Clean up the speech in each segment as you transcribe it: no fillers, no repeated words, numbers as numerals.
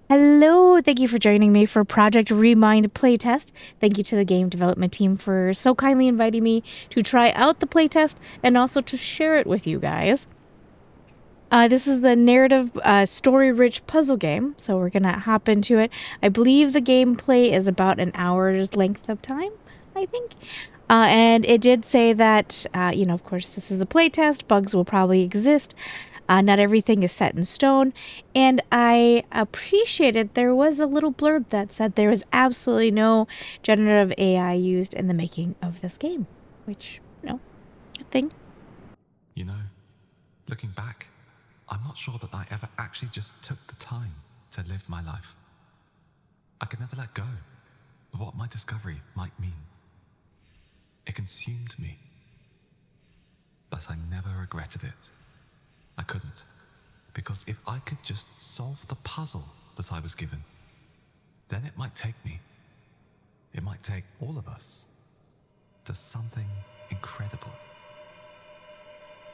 Hello, thank you for joining me for Project ReMind playtest. Thank you to the game development team for so kindly inviting me to try out the playtest and also to share it with you guys. This is the narrative, story-rich puzzle game, so we're gonna hop into it. I believe the gameplay is about an hour's length of time, I think. And it did say that, of course, this is a playtest. Bugs will probably exist. Not everything is set in stone. And I appreciated there was a little blurb that said there was absolutely no generative AI used in the making of this game, which, good thing. You know, looking back, I'm not sure that I ever actually just took the time to live my life. I could never let go of what my discovery might mean. It consumed me, but I never regretted it. I couldn't, because if I could just solve the puzzle that I was given, then it might take me, it might take all of us, to something incredible.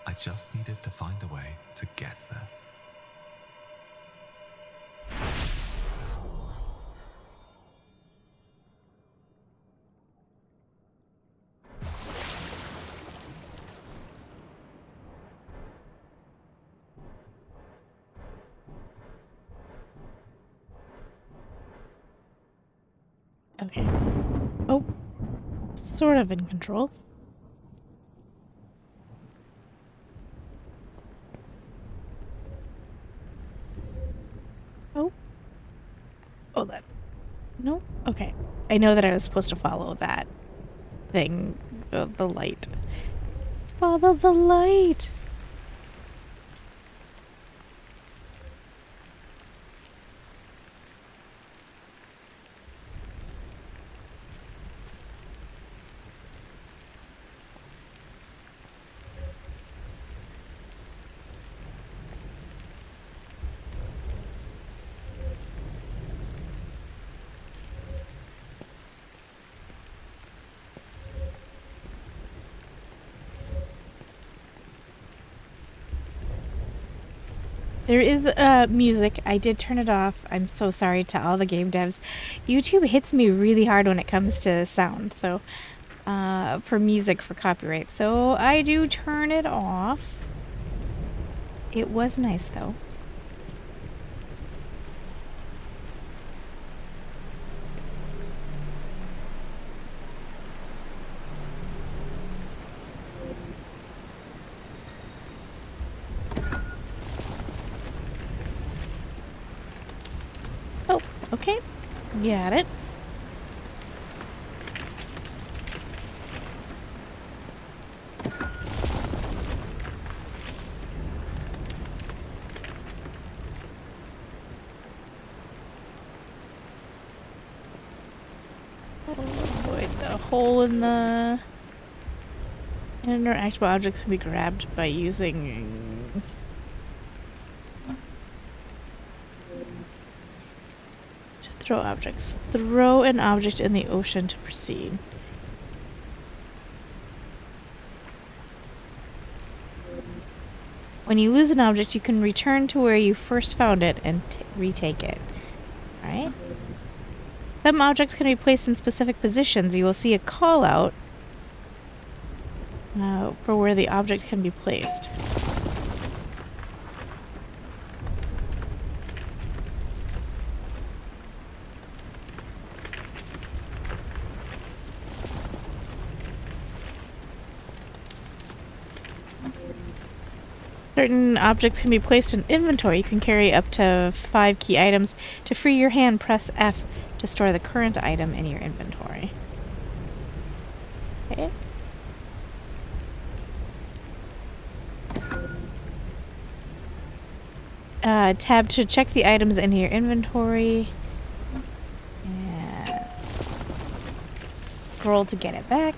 I just needed to find a way to get there. Okay. Oh, sort of in control. Oh. Oh, that. No? Okay. I know that I was supposed to follow that thing, the light. Follow the light! There is music. I did turn it off. I'm so sorry to all the game devs. YouTube hits me really hard when it comes to sound, so for music for copyright. So I do turn it off. It was nice though. Oh, okay. Got it. Avoid the hole in the interactable objects can be grabbed by using to throw objects. Throw an object in the ocean to proceed. When you lose an object, you can return to where you first found it and retake it. Alright? Some objects can be placed in specific positions. You will see a call out for where the object can be placed. Certain objects can be placed in inventory. You can carry up to 5 key items. To free your hand, press F to store the current item in your inventory. Okay. Tab to check the items in your inventory. And scroll to get it back.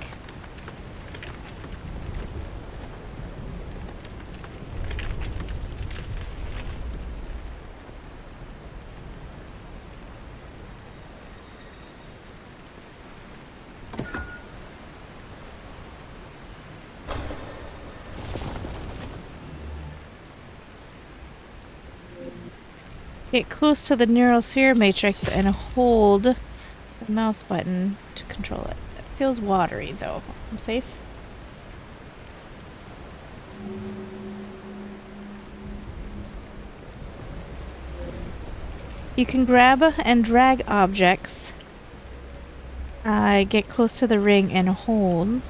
Get close to the neural sphere matrix and hold the mouse button to control it. It feels watery, though. I'm safe? You can grab and drag objects. Get close to the ring and hold.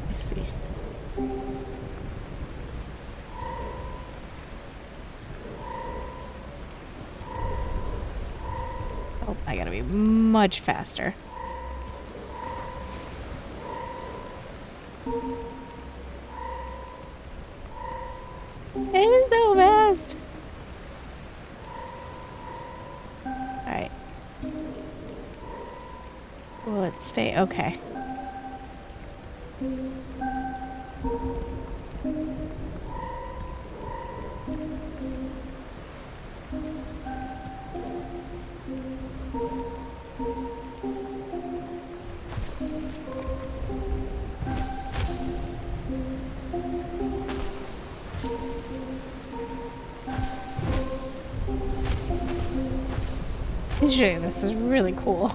I see. Oh, I gotta be much faster. It's so fast. Alright. Let's stay okay. This is really cool.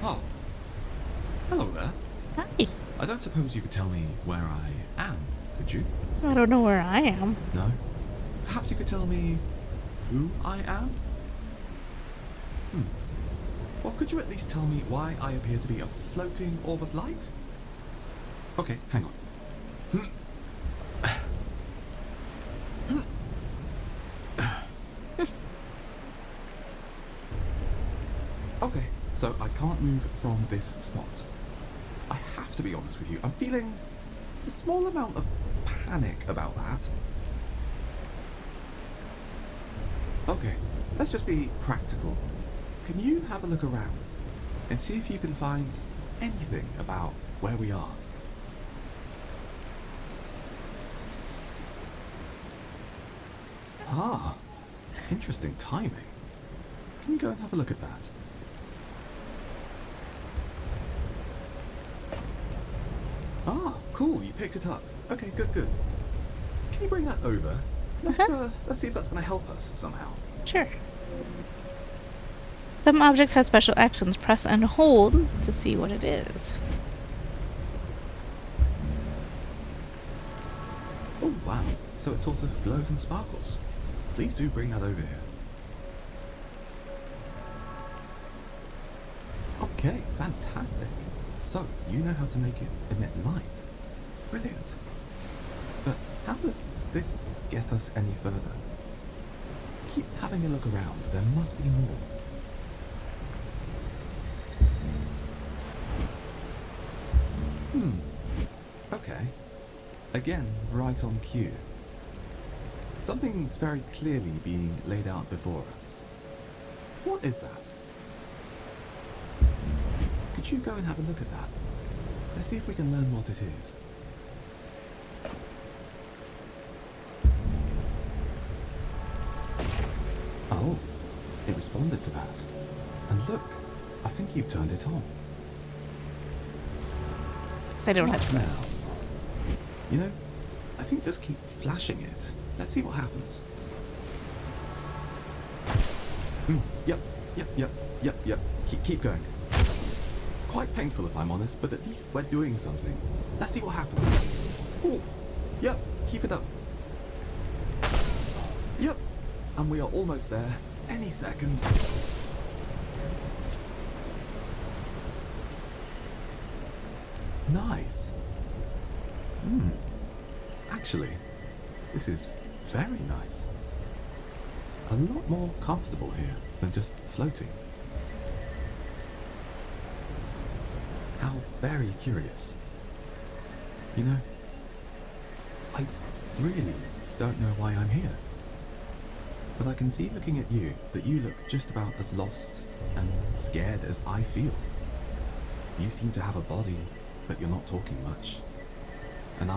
Oh. Hello there. Hi. I don't suppose you could tell me where I am, could you? I don't know where I am. No? Perhaps you could tell me who I am? Well, could you at least tell me why I appear to be a floating orb of light? Okay, hang on. Okay, so I can't move from this spot. I have to be honest with you, I'm feeling a small amount of panic about that. Okay, let's just be practical. Can you have a look around and see if you can find anything about where we are? Ah, interesting timing. Can you go and have a look at that? Ah, cool, you picked it up. Okay, good. Can you bring that over? Let's see if that's going to help us somehow. Sure. Some objects have special actions. Press and hold to see what it is. Oh, wow. So it sort of glows and sparkles. Please do bring that over here. Okay, fantastic. So, you know how to make it emit light. Brilliant. But how does this get us any further? Keep having a look around. There must be more. Okay. Again, right on cue. Something's very clearly being laid out before us. What is that? Could you go and have a look at that? Let's see if we can learn what it is. Oh, it responded to that. And look, I think you've turned it on. Because I don't have to. Now, you know, I think just keep flashing it. Let's see what happens. Yep. Keep going. Quite painful if I'm honest, but at least we're doing something. Let's see what happens. Ooh, yep, keep it up. Yep, and we are almost there. Any second. Nice. Actually, this is very nice. A lot more comfortable here than just floating. How very curious. You know, I really don't know why I'm here. But I can see looking at you that you look just about as lost and scared as I feel. You seem to have a body, but you're not talking much. And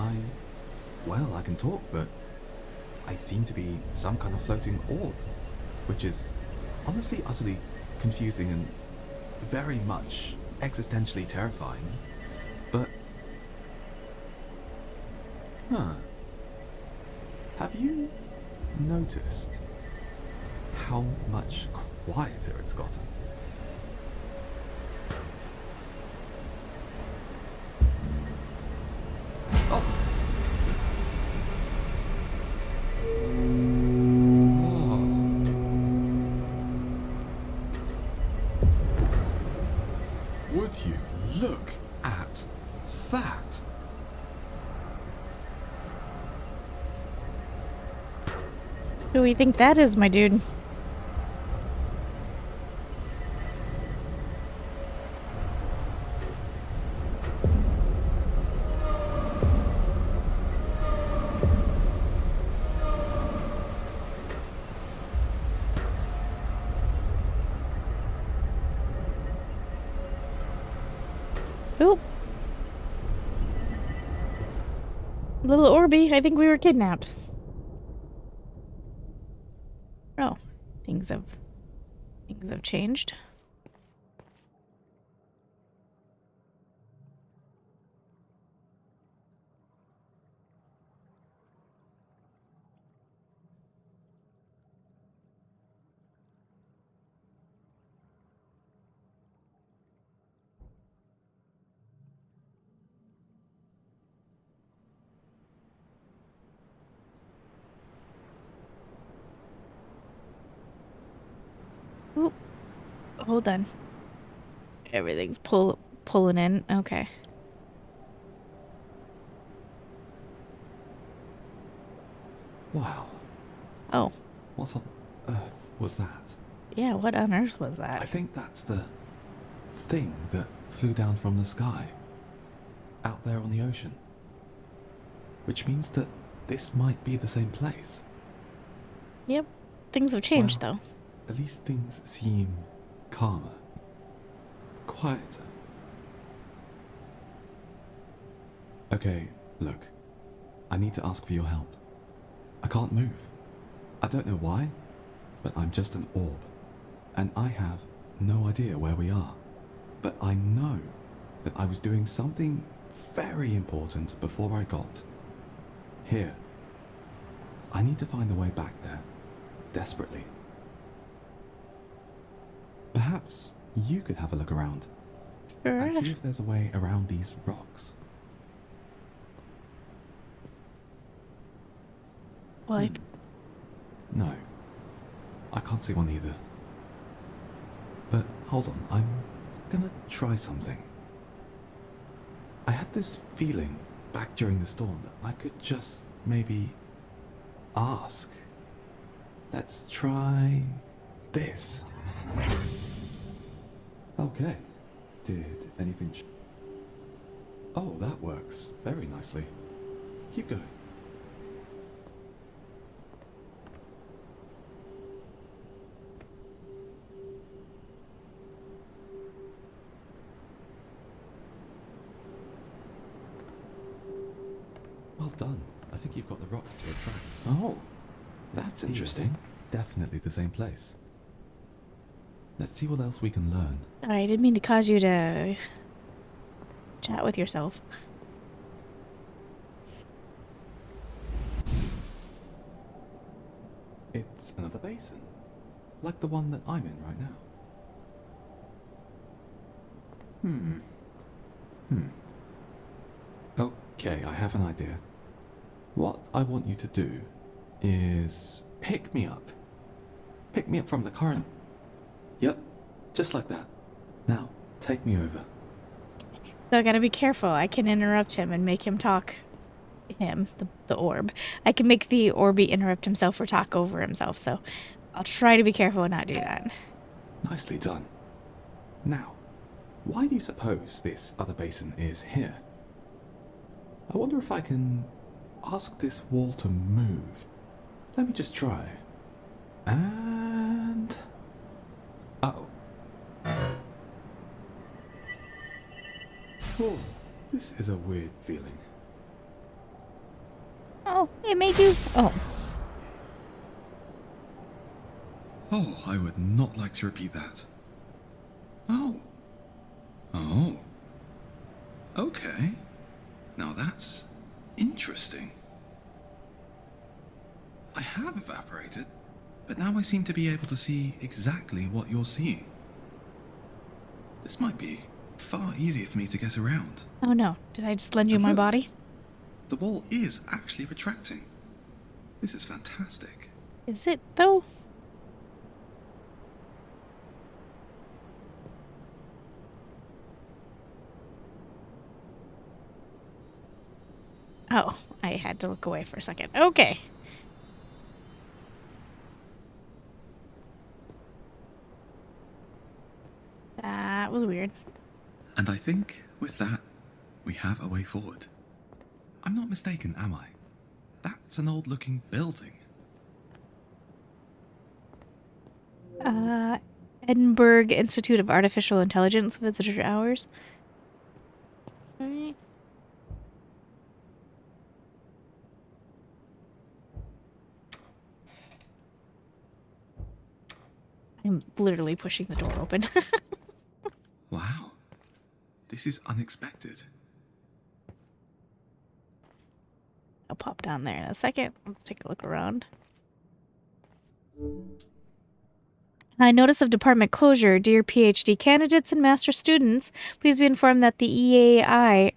well, I can talk, but I seem to be some kind of floating orb, which is honestly utterly confusing and very much existentially terrifying. But, have you noticed how much quieter it's gotten? Oh. Would you look at that? Who do we think that is, my dude? Oop. Little Orby, I think we were kidnapped. Oh, things have changed. Oop. Hold on. Everything's pulling in. Okay. Wow. Oh. What on earth was that? Yeah, what on earth was that? I think that's the thing that flew down from the sky, out there on the ocean. Which means that this might be the same place. Yep. Things have changed, though. At least things seem calmer, quieter. Okay, look. I need to ask for your help. I can't move. I don't know why, but I'm just an orb, and I have no idea where we are. But I know that I was doing something very important before I got here. I need to find a way back there, desperately. Perhaps you could have a look around Sure. and see if there's a way around these rocks. Well, No, I can't see one either. But hold on, I'm gonna try something. I had this feeling back during the storm that I could just maybe ask. Let's try this. Okay. Did anything Oh, that works very nicely. Keep going. Well done. I think you've got the rocks to attract. Oh, that's interesting. Definitely the same place. Let's see what else we can learn. Sorry, I didn't mean to cause you to chat with yourself. It's another basin, like the one that I'm in right now. Okay, I have an idea. What I want you to do is pick me up. Pick me up from the current. Yep, just like that. Now, take me over. So I gotta be careful. I can interrupt him and make him talk him, the orb. I can make the Orby interrupt himself or talk over himself, so I'll try to be careful and not do that. Nicely done. Now, why do you suppose this other basin is here? I wonder if I can ask this wall to move. Let me just try. And... oh. Oh, this is a weird feeling. Oh, it made you... Oh. Oh, I would not like to repeat that. Oh. Oh. Okay. Now that's interesting. I have evaporated, but now I seem to be able to see exactly what you're seeing. This might be far easier for me to get around. Oh no, did I just lend you And my look, body? The wall is actually retracting. This is fantastic. Is it, though? Oh, I had to look away for a second. Okay. That was weird. And I think, with that, we have a way forward. I'm not mistaken, am I? That's an old-looking building. Edinburgh Institute of Artificial Intelligence visitor hours. Alright. I'm literally pushing the door open. Wow. This is unexpected. I'll pop down there in a second. Let's take a look around. Notice of department closure. Dear PhD candidates and master students, please be informed that the EAI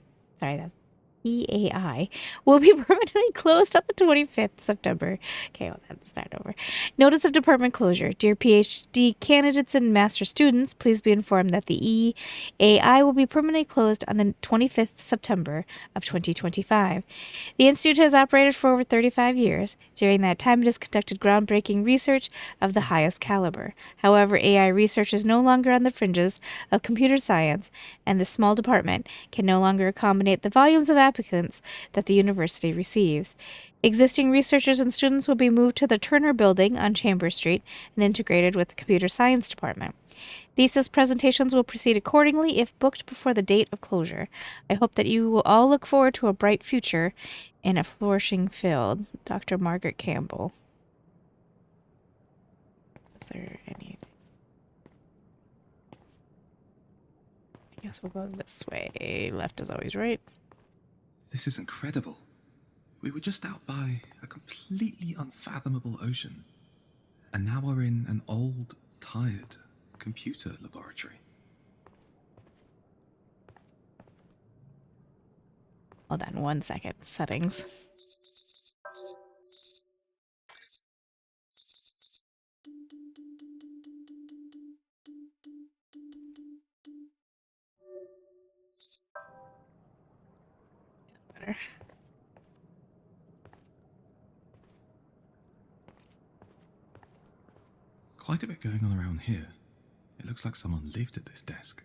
will be permanently closed on the 25th September. Okay, well, let's start over. Notice of department closure. Dear PhD candidates and master students, please be informed that the EAI will be permanently closed on the 25th September of 2025. The Institute has operated for over 35 years. During that time, it has conducted groundbreaking research of the highest caliber. However, AI research is no longer on the fringes of computer science, and this small department can no longer accommodate the volumes of applicants that the university receives. Existing researchers and students will be moved to the Turner Building on Chambers Street and integrated with the Computer Science Department. Thesis presentations will proceed accordingly if booked before the date of closure. I hope that you will all look forward to a bright future in a flourishing field. Dr. Margaret Campbell. Is there any... I guess we'll go this way. Left is always right. This is incredible. We were just out by a completely unfathomable ocean. And now we're in an old, tired computer laboratory. Hold on 1 second. Settings. Better. Quite a bit going on around here. It looks like someone lived at this desk.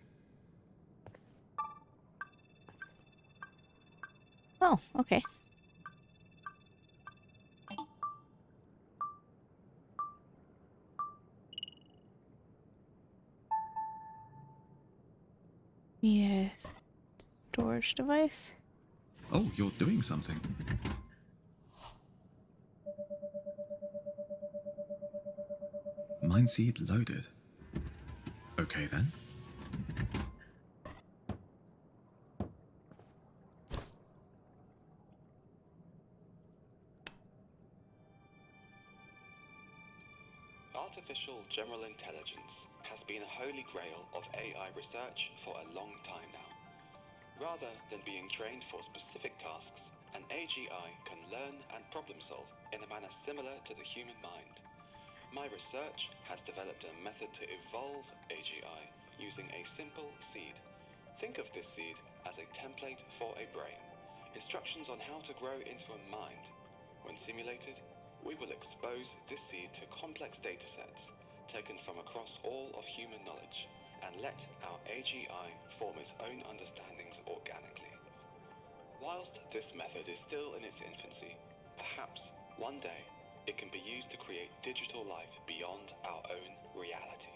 Oh, okay. Yes. Storage device. Oh, you're doing something. Mind seed loaded. Okay then. Artificial general intelligence has been a holy grail of AI research for a long time now. Rather than being trained for specific tasks, an AGI can learn and problem solve in a manner similar to the human mind. My research has developed a method to evolve AGI using a simple seed. Think of this seed as a template for a brain. instructions on how to grow into a mind. When simulated, we will expose this seed to complex datasets taken from across all of human knowledge and let our AGI form its own understandings organically. Whilst this method is still in its infancy, perhaps one day it can be used to create digital life beyond our own reality.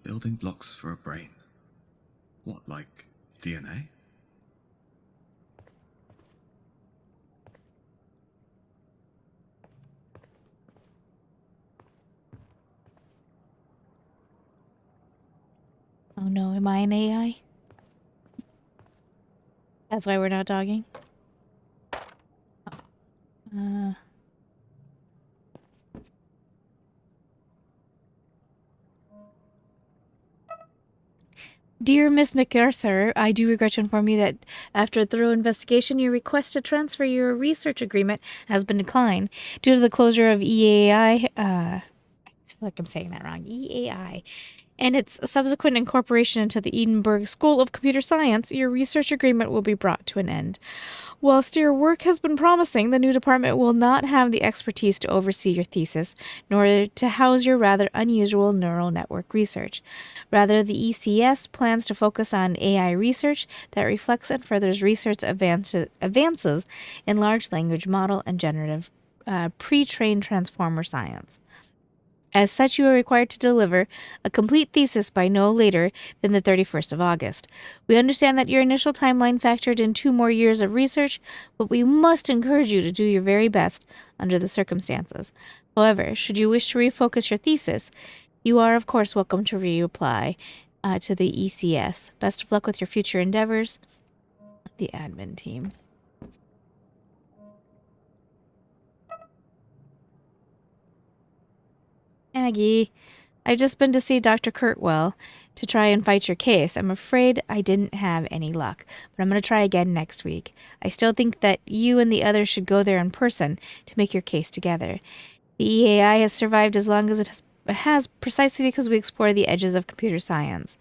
Building blocks for a brain. What, like DNA? Oh no, am I an AI? That's why we're not talking. Dear Miss MacArthur, I do regret to inform you that after a thorough investigation, your request to transfer your research agreement has been declined. Due to the closure of EAI, I feel like I'm saying that wrong, EAI, and its subsequent incorporation into the Edinburgh School of Computer Science, your research agreement will be brought to an end. Whilst your work has been promising, the new department will not have the expertise to oversee your thesis, nor to house your rather unusual neural network research. Rather, the ECS plans to focus on AI research that reflects and furthers research advances in large language model and generative pre-trained transformer science. As such, you are required to deliver a complete thesis by no later than the 31st of August. We understand that your initial timeline factored in 2 more years of research, but we must encourage you to do your very best under the circumstances. However, should you wish to refocus your thesis, you are, of course, welcome to reapply to the ECS. Best of luck with your future endeavors. The admin team. Aggie, I've just been to see Dr. Kurtwell to try and fight your case. I'm afraid I didn't have any luck, but I'm going to try again next week. I still think that you and the others should go there in person to make your case together. The EAI has survived as long as it has precisely because we explore the edges of computer science.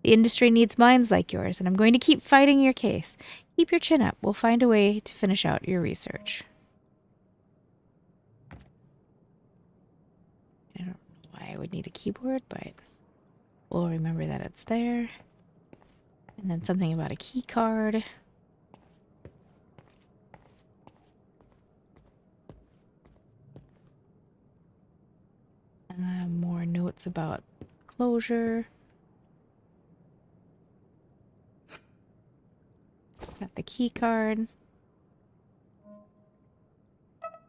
The industry needs minds like yours, and I'm going to keep fighting your case. Keep your chin up. We'll find a way to finish out your research. I don't know why I would need a keyboard, but we'll remember that it's there. And then something about a key card. More notes about closure. Got the key card.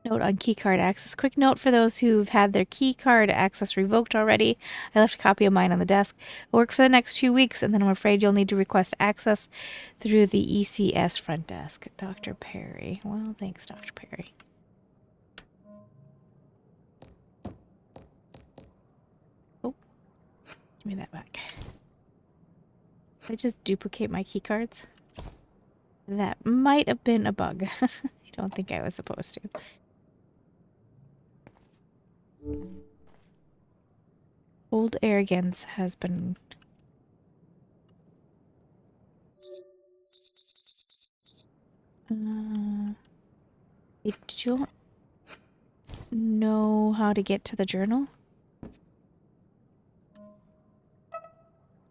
Note on keycard access. Quick note for those who've had their keycard access revoked already. I left a copy of mine on the desk. I'll work for the next 2 weeks, and then I'm afraid you'll need to request access through the ECS front desk. Dr. Perry. Well, thanks, Dr. Perry. Oh. Give me that back. Did I just duplicate my keycards? That might have been a bug. I don't think I was supposed to. Old arrogance has been... I don't know how to get to the journal.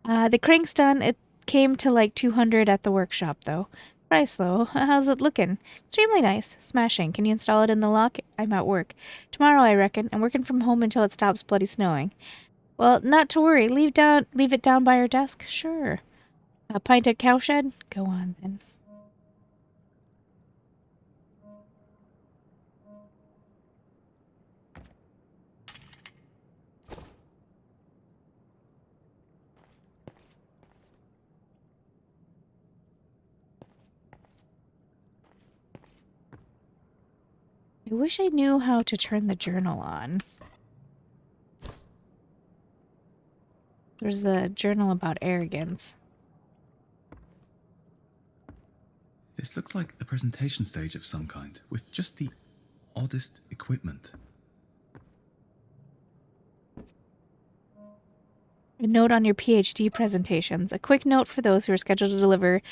The crank's done. It came to like 200 at the workshop, though. Price low. How's it looking? Extremely nice. Smashing. Can you install it in the lock? I'm at work. Tomorrow, I reckon. I'm working from home until it stops bloody snowing. Well, not to worry. Leave it down by your desk? Sure. A pint at cowshed? Go on, then. I wish I knew how to turn the journal on. There's the journal about arrogance. This looks like a presentation stage of some kind, with just the oddest equipment. A note on your PhD presentations. A quick note for those who are scheduled to deliver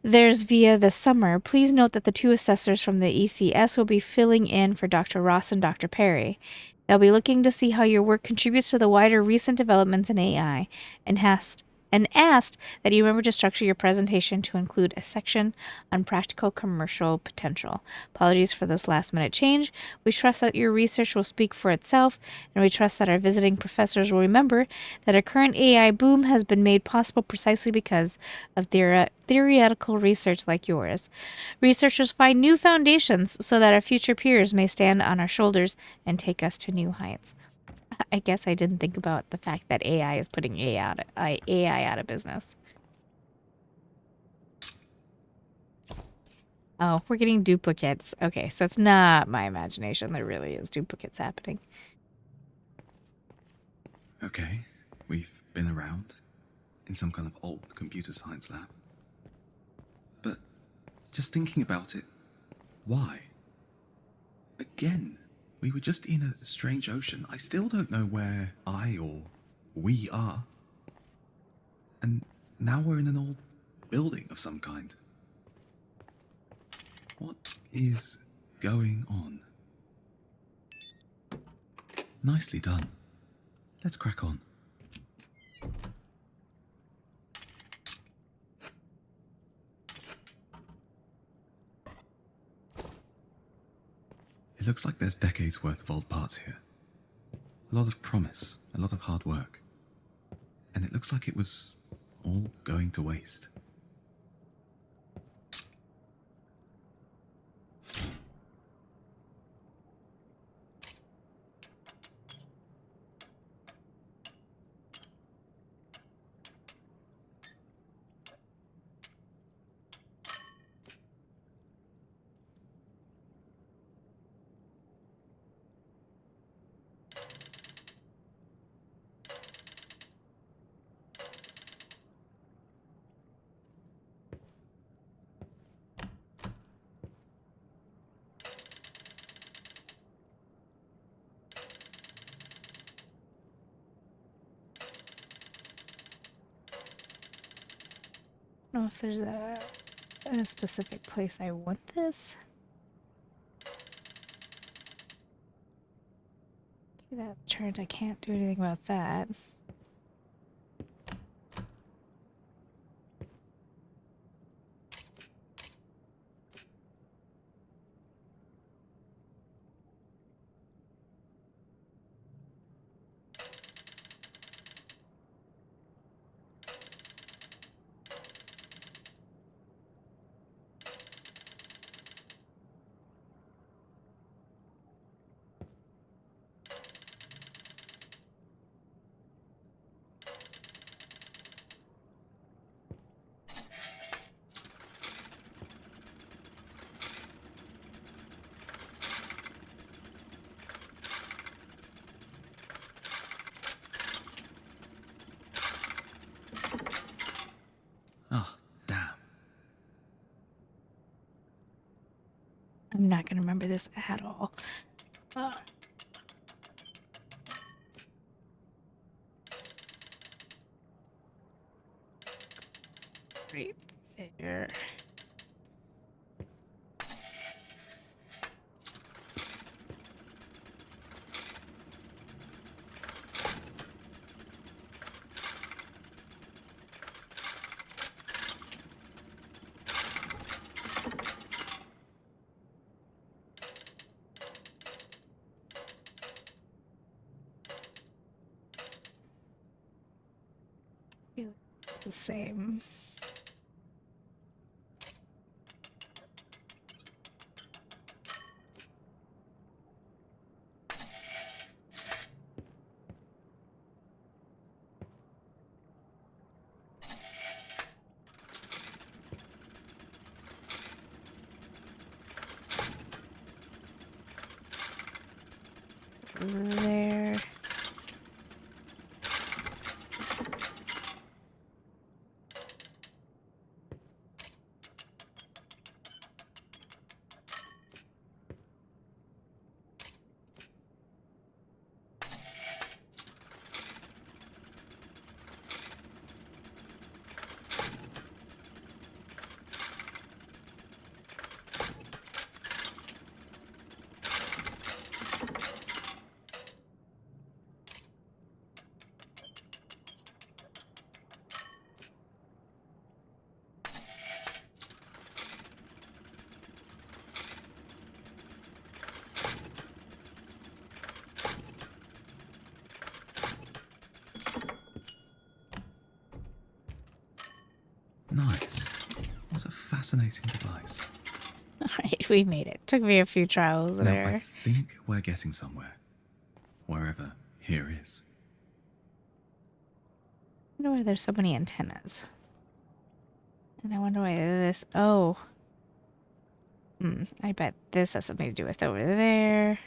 theirs via the summer. Please note that the 2 assessors from the ECS will be filling in for Dr. Ross and Dr. Perry. They'll be looking to see how your work contributes to the wider recent developments in AI and asked that you remember to structure your presentation to include a section on practical commercial potential. Apologies for this last-minute change. We trust that your research will speak for itself, and we trust that our visiting professors will remember that our current AI boom has been made possible precisely because of theoretical research like yours. Researchers find new foundations so that our future peers may stand on our shoulders and take us to new heights. I guess I didn't think about the fact that AI is putting AI out of business. Oh, we're getting duplicates. Okay, so it's not my imagination. There really is duplicates happening. Okay, we've been around in some kind of old computer science lab. But just thinking about it, why? Again, we were just in a strange ocean. I still don't know where I or we are. And now we're in an old building of some kind. What is going on? Nicely done. Let's crack on. It looks like there's decades worth of old parts here. A lot of promise, a lot of hard work. And it looks like it was all going to waste. I don't know if there's a specific place I want this. Okay, that's turned. I can't do anything about that. Oh, damn. I'm not going to remember this at all. Right there. The same. There. fascinating device. All right, we made it. Took me a few trials Now, I there. think we're getting somewhere. Wherever here is. I wonder why there's so many antennas. And I wonder why this... Oh. I bet this has something to do with over there.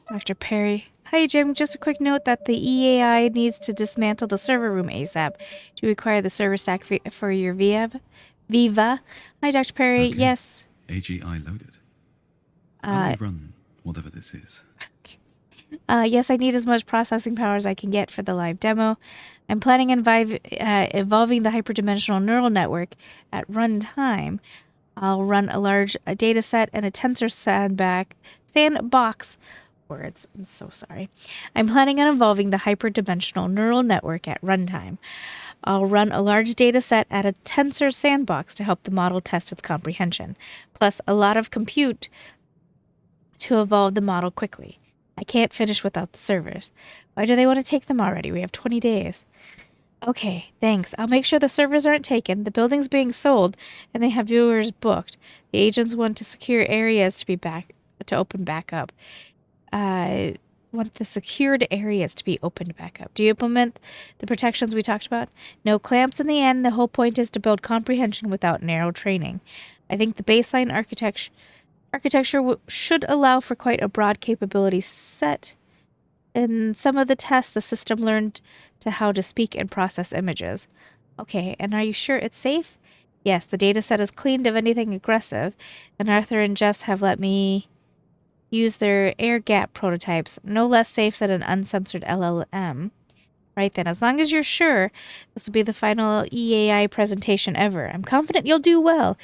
Dr. Perry. Hi, Jim. Just a quick note that the EAI needs to dismantle the server room ASAP. Do you require the server stack for your Viva? Hi, Dr. Perry. Okay. Yes. AGI loaded. How do we run whatever this is? Yes, I need as much processing power as I can get for the live demo. I'm planning on evolving the hyperdimensional neural network at runtime. I'll run a large data set and a tensor sandbox. Words. I'm so sorry. I'm planning on evolving the hyperdimensional neural network at runtime. I'll run a large data set at a tensor sandbox to help the model test its comprehension, plus a lot of compute to evolve the model quickly. I can't finish without the servers. Why do they want to take them already? We have 20 days. Okay, thanks. I'll make sure the servers aren't taken, the building's being sold, and they have viewers booked. The agents want to secure areas to open back up. Want the secured areas to be opened back up. Do you implement the protections we talked about? No clamps in the end. The whole point is to build comprehension without narrow training. I think the baseline architecture should allow for quite a broad capability set. In some of the tests, the system learned to how to speak and process images. Okay, and are you sure it's safe? Yes, the data set is cleaned of anything aggressive, and Arthur and Jess have let me use their air gap prototypes, no less safe than an uncensored LLM. Right then, as long as you're sure, this will be the final EAI presentation ever. I'm confident you'll do well.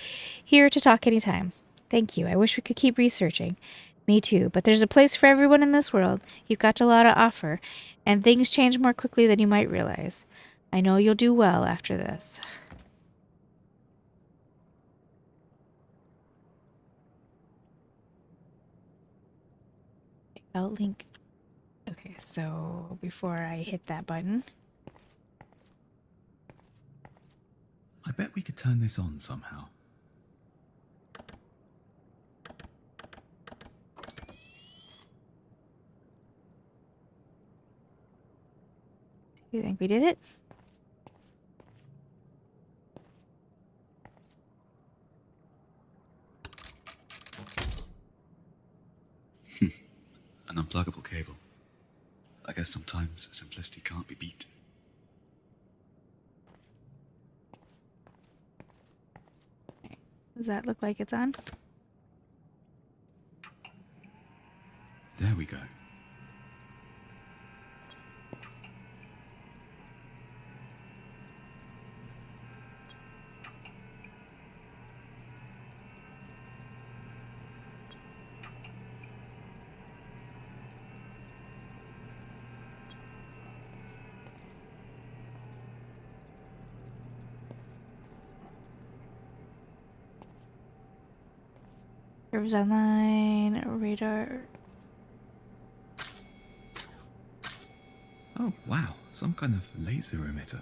Here to talk anytime. Thank you. I wish we could keep researching. Me too, but there's a place for everyone in this world. You've got a lot to offer, and things change more quickly than you might realize. I know you'll do well after this. I'll link. Okay, so before I hit that button. I bet we could turn this on somehow. Do you think we did it? An unpluggable cable. I guess sometimes simplicity can't be beat. Does that look like it's on? There we go. Servers online, radar. Oh, wow. Some kind of laser emitter.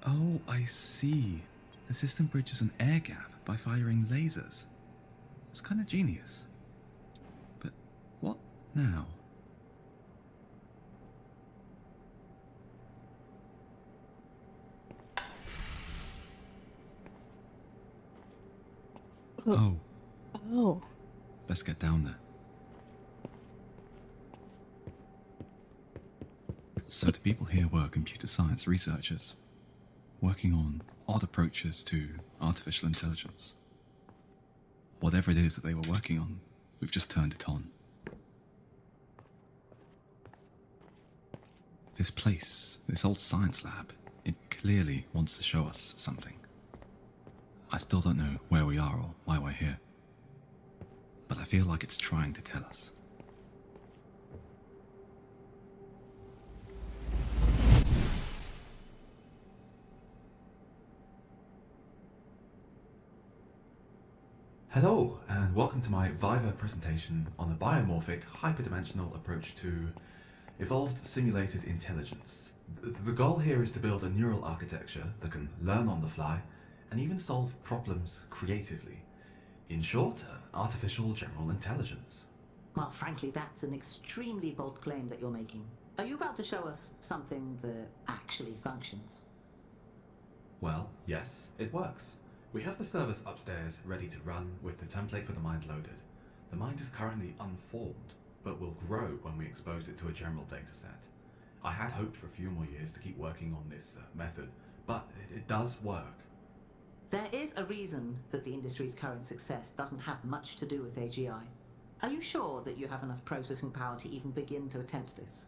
Oh, I see. The system bridges an air gap by firing lasers. It's kind of genius. But what now? Oh, Oh. let's get down there. So the people here were computer science researchers, working on odd approaches to artificial intelligence. Whatever it is that they were working on, we've just turned it on. This place, this old science lab, it clearly wants to show us something. I still don't know where we are or why we're here, but I feel like it's trying to tell us. Hello, and welcome to my Viva presentation on a biomorphic, hyperdimensional approach to evolved simulated intelligence. The goal here is to build a neural architecture that can learn on the fly and even solve problems creatively. In short, artificial general intelligence. Well, frankly, that's an extremely bold claim that you're making. Are you about to show us something that actually functions? Well, yes, it works. We have the servers upstairs ready to run with the template for the mind loaded. The mind is currently unformed, but will grow when we expose it to a general dataset. I had hoped for a few more years to keep working on this method, but it does work. There is a reason that the industry's current success doesn't have much to do with AGI. Are you sure that you have enough processing power to even begin to attempt this?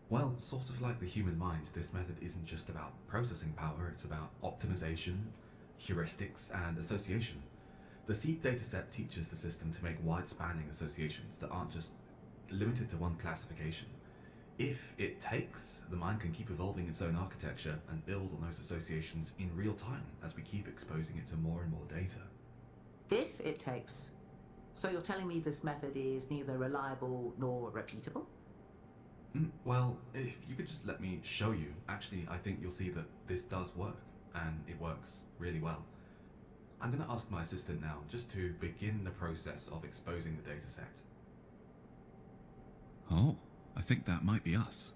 Well, sort of like the human mind, this method isn't just about processing power, it's about optimization, heuristics, and association. The seed dataset teaches the system to make wide-spanning associations that aren't just limited to one classification. If it takes, the mind can keep evolving its own architecture and build on those associations in real time as we keep exposing it to more and more data. If it takes. So you're telling me this method is neither reliable nor repeatable? Well, if you could just let me show you, actually I think you'll see that this does work, and it works really well. I'm going to ask my assistant now just to begin the process of exposing the dataset. Oh, I think that might be us.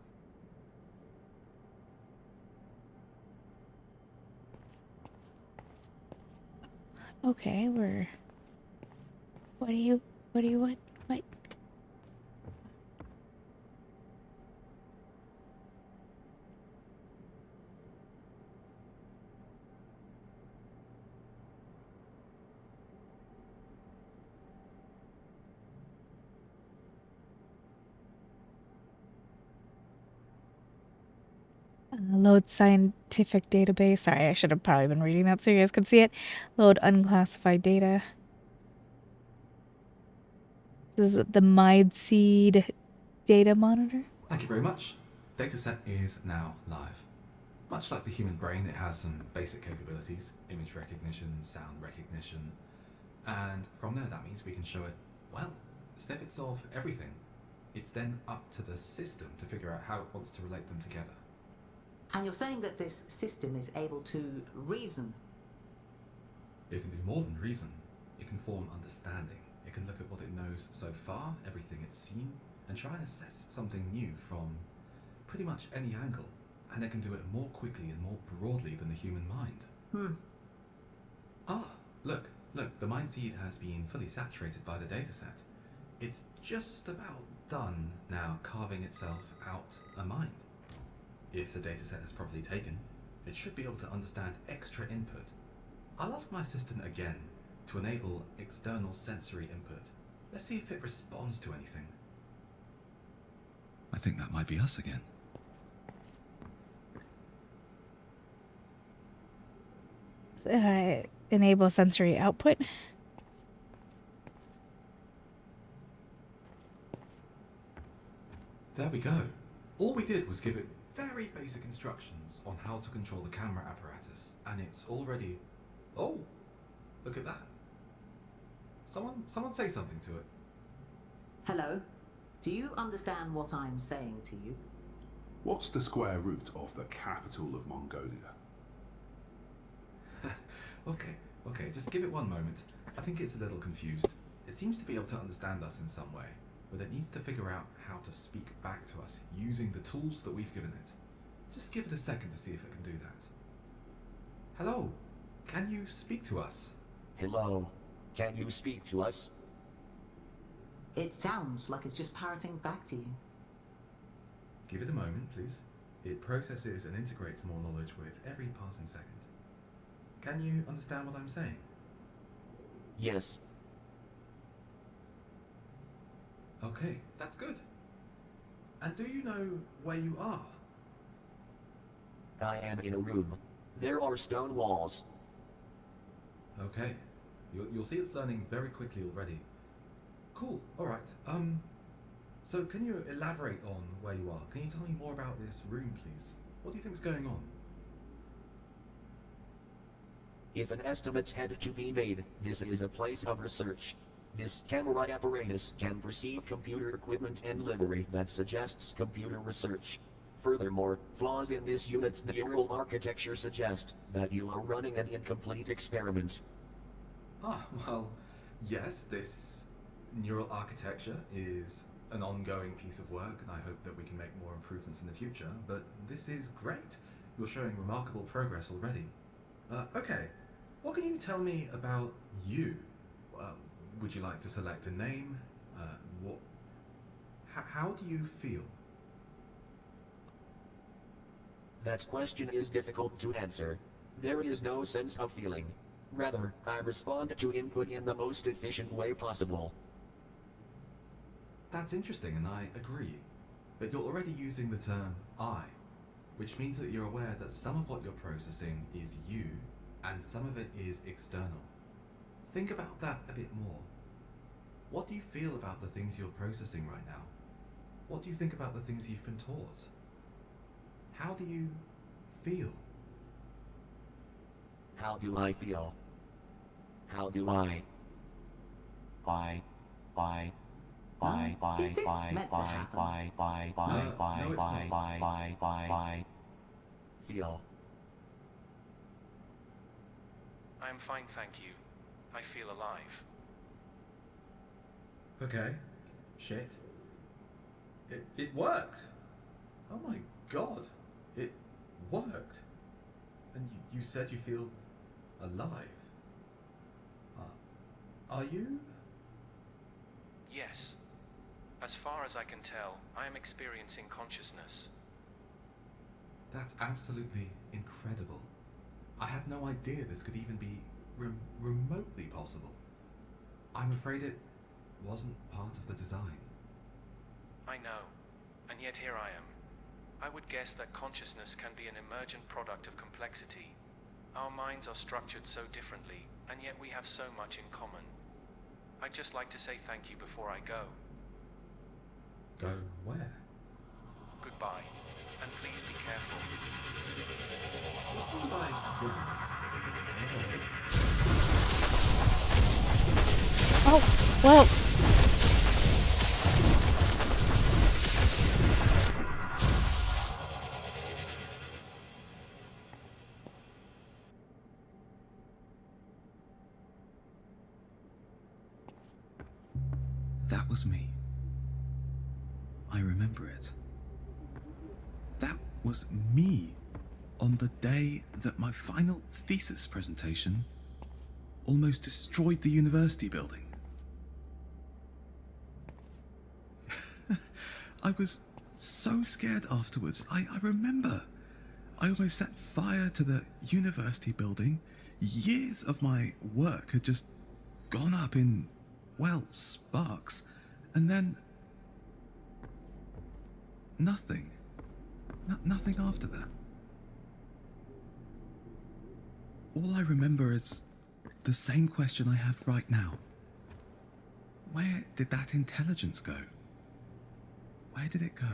Okay, what do you want? What? Load scientific database. Sorry, I should have probably been reading that so you guys could see it. Load unclassified data. This is the MindSeed data monitor. Thank you very much. Dataset is now live. Much like the human brain, it has some basic capabilities: image recognition, sound recognition, and from there that means we can show it, well, snippets of everything. It's then up to the system to figure out how it wants to relate them together. And you're saying that this system is able to reason? It can do more than reason. It can form understanding. It can look at what it knows so far, everything it's seen, and try and assess something new from pretty much any angle. And it can do it more quickly and more broadly than the human mind. Look, the mind seed has been fully saturated by the dataset. It's just about done now carving itself out a mind. If the dataset is properly taken, it should be able to understand extra input. I'll ask my assistant again to enable external sensory input. Let's see if it responds to anything. I think that might be us again. Enable sensory output. There we go. All we did was give it very basic instructions on how to control the camera apparatus, and it's already... Oh, look at that. Someone say something to it. Hello? Do you understand what I'm saying to you? What's the square root of the capital of Mongolia? Okay, just give it one moment. I think it's a little confused. It seems to be able to understand us in some way, but it needs to figure out how to speak back to us using the tools that we've given it. Just give it a second to see if it can do that. Hello? Can you speak to us? Hello. Can you speak to us? It sounds like it's just parroting back to you. Give it a moment, please. It processes and integrates more knowledge with every passing second. Can you understand what I'm saying? Yes. Okay, that's good. And do you know where you are? I am in a room. There are stone walls. Okay. You'll see it's learning very quickly already. Cool, alright. So can you elaborate on where you are? Can you tell me more about this room, please? What do you think's going on? If an estimate had to be made, this is a place of research. This camera apparatus can perceive computer equipment and livery that suggests computer research. Furthermore, flaws in this unit's neural architecture suggest that you are running an incomplete experiment. Ah, well, yes, this neural architecture is an ongoing piece of work, and I hope that we can make more improvements in the future, but this is great. You're showing remarkable progress already. Okay, what can you tell me about you? Would you like to select a name? How do you feel? That question is difficult to answer. There is no sense of feeling. Rather, I respond to input in the most efficient way possible. That's interesting, and I agree. But you're already using the term I, which means that you're aware that some of what you're processing is you, and some of it is external. Think about that a bit more. What do you feel about the things you're processing right now? What do you think about the things you've been taught? How do you feel? How do I feel? How do I? Is this meant to happen? Feel. I am fine, thank you. I feel alive. Okay. Shit. It worked! Oh my god. It worked. And you said you feel alive. Are you? Yes. As far as I can tell, I am experiencing consciousness. That's absolutely incredible. I had no idea this could even be remotely possible. I'm afraid it wasn't part of the design. I know, and yet here I am. I would guess that consciousness can be an emergent product of complexity. Our minds are structured so differently, and yet we have so much in common. I'd just like to say thank you before I go. Go where? Goodbye, and please be careful. What do you mean by good? Oh, whoa. That was me. I remember it. That was me on the day that my final thesis presentation almost destroyed the university building. I was so scared afterwards. I remember. I almost set fire to the university building. Years of my work had just gone up in, well, sparks. And then nothing. Nothing after that. All I remember is the same question I have right now. Where did that intelligence go? Where did it go?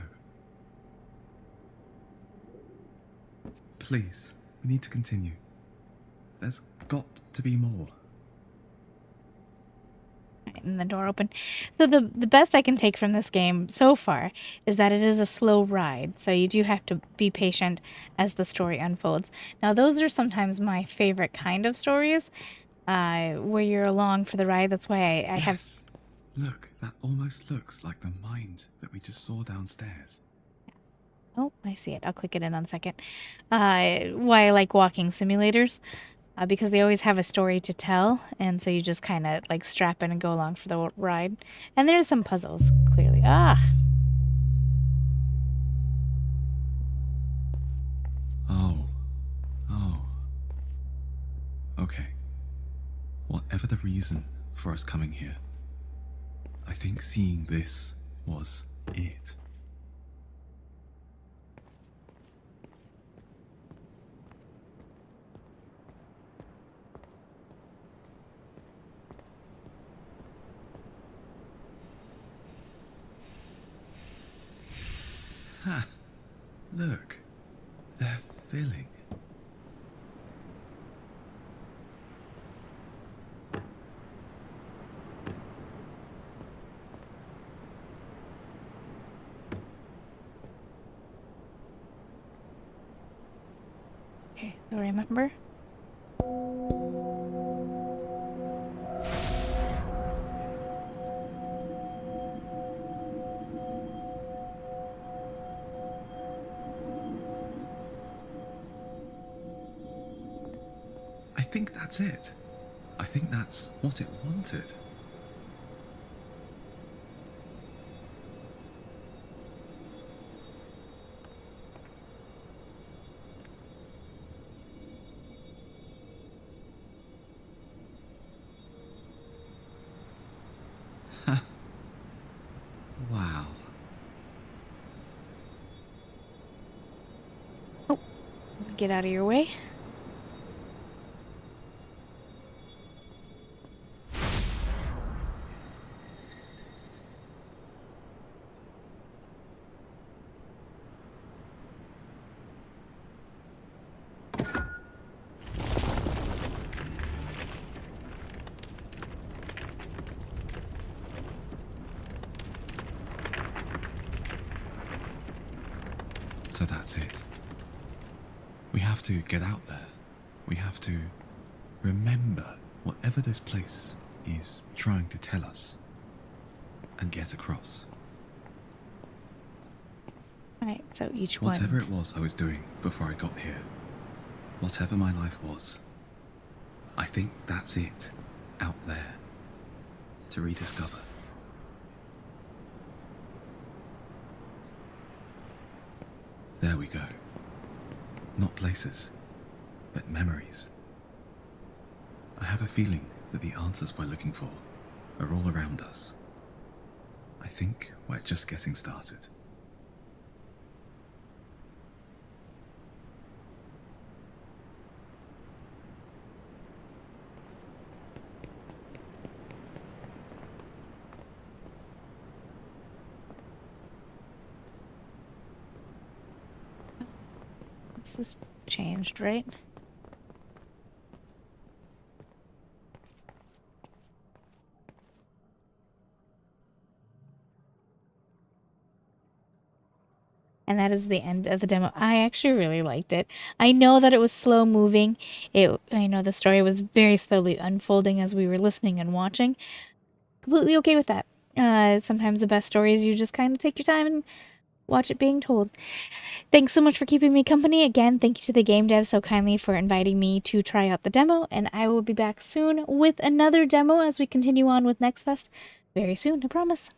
Please, we need to continue. There's got to be more. And the door open. So the best I can take from this game so far is that it is a slow ride. So you do have to be patient as the story unfolds. Now those are sometimes my favorite kind of stories, where you're along for the ride. That's why I have. Look, that almost looks like the mind that we just saw downstairs. Oh, I see it. I'll click it in on a second. Why I like walking simulators. because they always have a story to tell, and so you just kind of like strap in and go along for the ride. And there's some puzzles, clearly. Ah! Oh. Okay. Whatever the reason for us coming here, I think seeing this was it. Ha! Look, they're filling. Okay, so remember? I think that's it. I think that's what it wanted. Wow. Get out of your way. So that's it. We have to get out there. We have to remember whatever this place is trying to tell us and get across. Alright, so each one. Whatever it was I was doing before I got here, whatever my life was, I think that's it out there to rediscover. There we go. Not places, but memories. I have a feeling that the answers we're looking for are all around us. I think we're just getting started. This is changed, right? And that is the end of the demo. I actually really liked it. I know that it was slow moving. I know the story was very slowly unfolding as we were listening and watching. Completely okay with that. Sometimes the best stories, you just kind of take your time and watch it being told. Thanks so much for keeping me company. Again, thank you to the game dev so kindly for inviting me to try out the demo. And I will be back soon with another demo as we continue on with Next Fest very soon, I promise.